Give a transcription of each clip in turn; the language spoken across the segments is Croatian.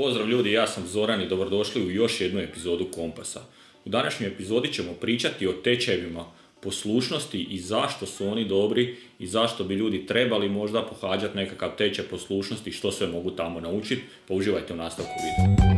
Pozdrav ljudi, ja sam Zoran i dobrodošli u još jednu epizodu Kompasa. U današnjoj epizodi ćemo pričati o tečajevima poslušnosti i zašto su oni dobri i zašto bi ljudi trebali možda pohađati nekakav tečaj poslušnosti i što sve mogu tamo naučiti. Pa uživajte u nastavku videa.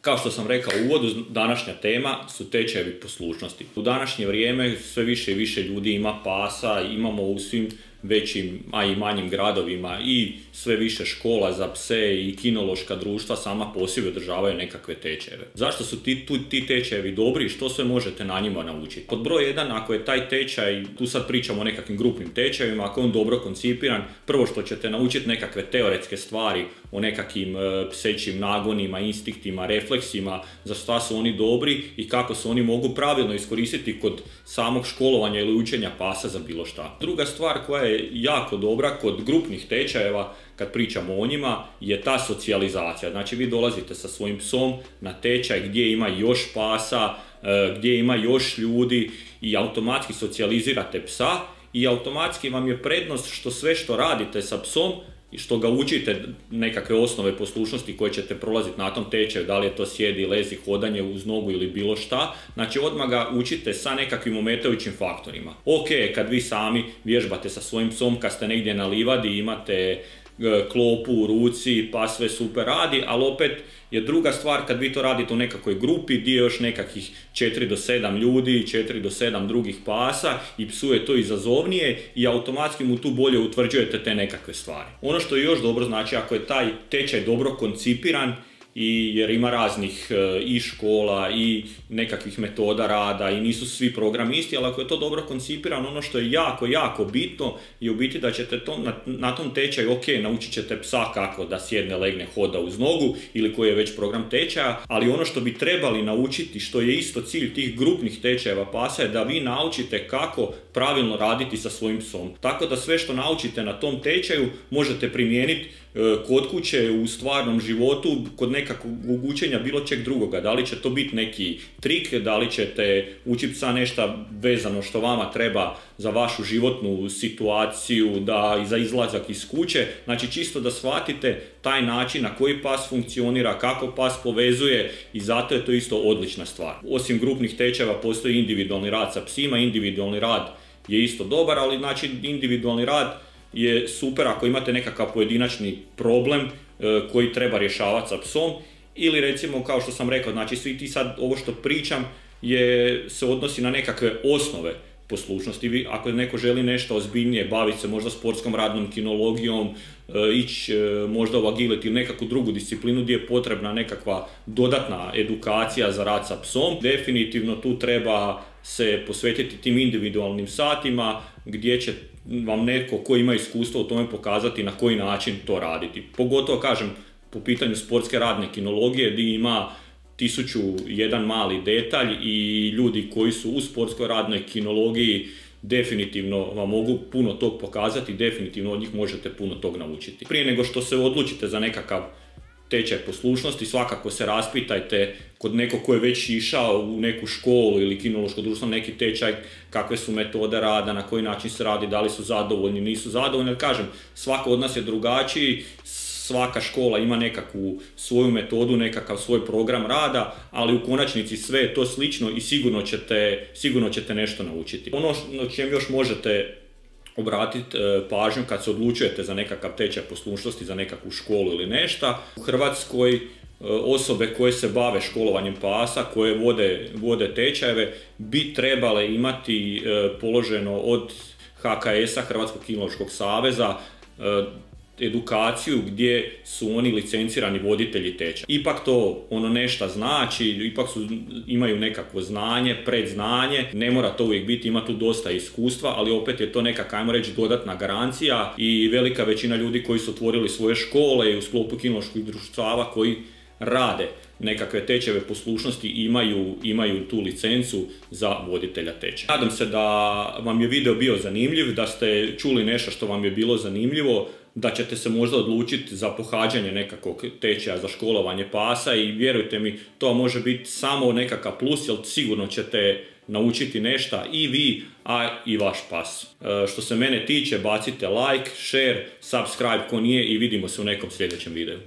Kao što sam rekao u uvodu, današnja tema su tečajevi poslušnosti. U današnje vrijeme sve više i više ljudi ima pasa, imamo u svim većim, a i manjim gradovima i sve više škola za pse i kinološka društva sama po sebi održavaju nekakve tečajeve. Zašto su ti tečajevi dobri i što sve možete na njima naučiti? Pod broj 1, ako je taj tečaj, tu sad pričamo o nekakvim grupnim tečajevima, ako je on dobro koncipiran, prvo što ćete naučiti nekakve teoretske stvari o nekakvim psećim nagonima, instinktima, refleksima, za šta su oni dobri i kako se oni mogu pravilno iskoristiti kod samog školovanja ili učenja pasa za bilo šta. Druga stvar koja je jako dobra kod grupnih tečajeva, kad pričamo o njima, je ta socijalizacija. Znači vi dolazite sa svojim psom na tečaj gdje ima još pasa, gdje ima još ljudi i automatski socijalizirate psa i automatski vam je prednost što sve što radite sa psom i što ga učite nekakve osnove poslušnosti koje ćete prolaziti na tom tečaju, da li je to sjedi, lezi, hodanje uz nogu ili bilo šta, znači odmah ga učite sa nekakvim ometajućim faktorima. Ok, kad vi sami vježbate sa svojim psom, kad ste negdje na livadi, imate klopu u ruci, pa sve super radi, ali opet je druga stvar kad vi to radite u nekakvoj grupi gdje je još nekakvih 4 do 7 ljudi, 4 do 7 drugih pasa i psu je to izazovnije i automatski mu tu bolje utvrđujete te nekakve stvari. Ono što je još dobro, znači ako je taj tečaj dobro koncipiran, jer ima raznih i škola i nekakvih metoda rada i nisu svi programi isti, ali ako je to dobro koncipirano, ono što je jako bitno je u biti da ćete na tom tečaju, ok, naučit ćete psa kako da sjedne, legne, hoda uz nogu ili koji je već program tečaja, ali ono što bi trebali naučiti, što je isto cilj tih grupnih tečajeva pasa, je da vi naučite kako pravilno raditi sa svojim psom. Tako da sve što naučite na tom tečaju možete primijeniti kod kuće, u stvarnom životu, kod nekakvog učenja bilo čeg drugoga. Da li će to biti neki trik, da li ćete učiti psa nešto vezano što vama treba za vašu životnu situaciju, za izlazak iz kuće. Znači čisto da shvatite taj način na koji pas funkcionira, kako pas povezuje i zato je to isto odlična stvar. Osim grupnih tečajeva postoji individualni rad sa psima, individualni rad je isto dobar, ali znači individualni rad je super ako imate nekakav pojedinačni problem koji treba rješavati sa psom ili recimo kao što sam rekao, znači svi ti sad ovo što pričam se odnosi na nekakve osnove poslušnosti. Ako neko želi nešto ozbiljnije, baviti se možda sportskom radnom, kinologijom, ići možda u agility ili nekakvu drugu disciplinu gdje je potrebna nekakva dodatna edukacija za rad sa psom, definitivno tu treba se posvetiti tim individualnim satima gdje će vam netko ko ima iskustvo u tome pokazati na koji način to raditi. Pogotovo kažem po pitanju sportske radne kinologije gdje ima 1001 mali detalj i ljudi koji su u sportskoj radnoj kinologiji definitivno vam mogu puno tog pokazati, definitivno od njih možete puno tog naučiti. Prije nego što se odlučite za nekakav tečaj poslušnosti, svakako se raspitajte kod nekog ko je već išao u neku školu ili kinološko društvo, neki tečaj, kakve su metode rada, na koji način se radi, da li su zadovoljni, nisu zadovoljni. Jer kažem, svako od nas je drugačiji, svaka škola ima nekakvu svoju metodu, nekakav svoj program rada, ali u konačnici sve je to slično i sigurno ćete nešto naučiti. Ono na čem još možete obratiti pažnju kad se odlučujete za nekakav tečaj poslušnosti, za nekakvu školu ili nešto. U Hrvatskoj osobe koje se bave školovanjem pasa, koje vode tečajeve, bi trebale imati položeno od HKS-a, Hrvatskog kinološkog saveza, edukaciju gdje su oni licencirani voditelji tečaja. Ipak to nešto znači, ipak imaju nekakvo znanje, predznanje, ne mora to uvijek biti, ima tu dosta iskustva, ali opet je to nekakva, ajmo reći, dodatna garancija i velika većina ljudi koji su otvorili svoje škole i u sklopu kinoloških društava koji rade nekakve tečajeve poslušnosti imaju tu licencu za voditelja tečaja. Nadam se da vam je video bio zanimljiv, da ste čuli nešto što vam je bilo zanimljivo, da ćete se možda odlučiti za pohađanje nekakvog tečaja za školovanje pasa i vjerujte mi, to može biti samo nekakav plus, jer sigurno ćete naučiti nešto i vi, a i vaš pas. Što se mene tiče, bacite like, share, subscribe ko nije i vidimo se u nekom sljedećem videu.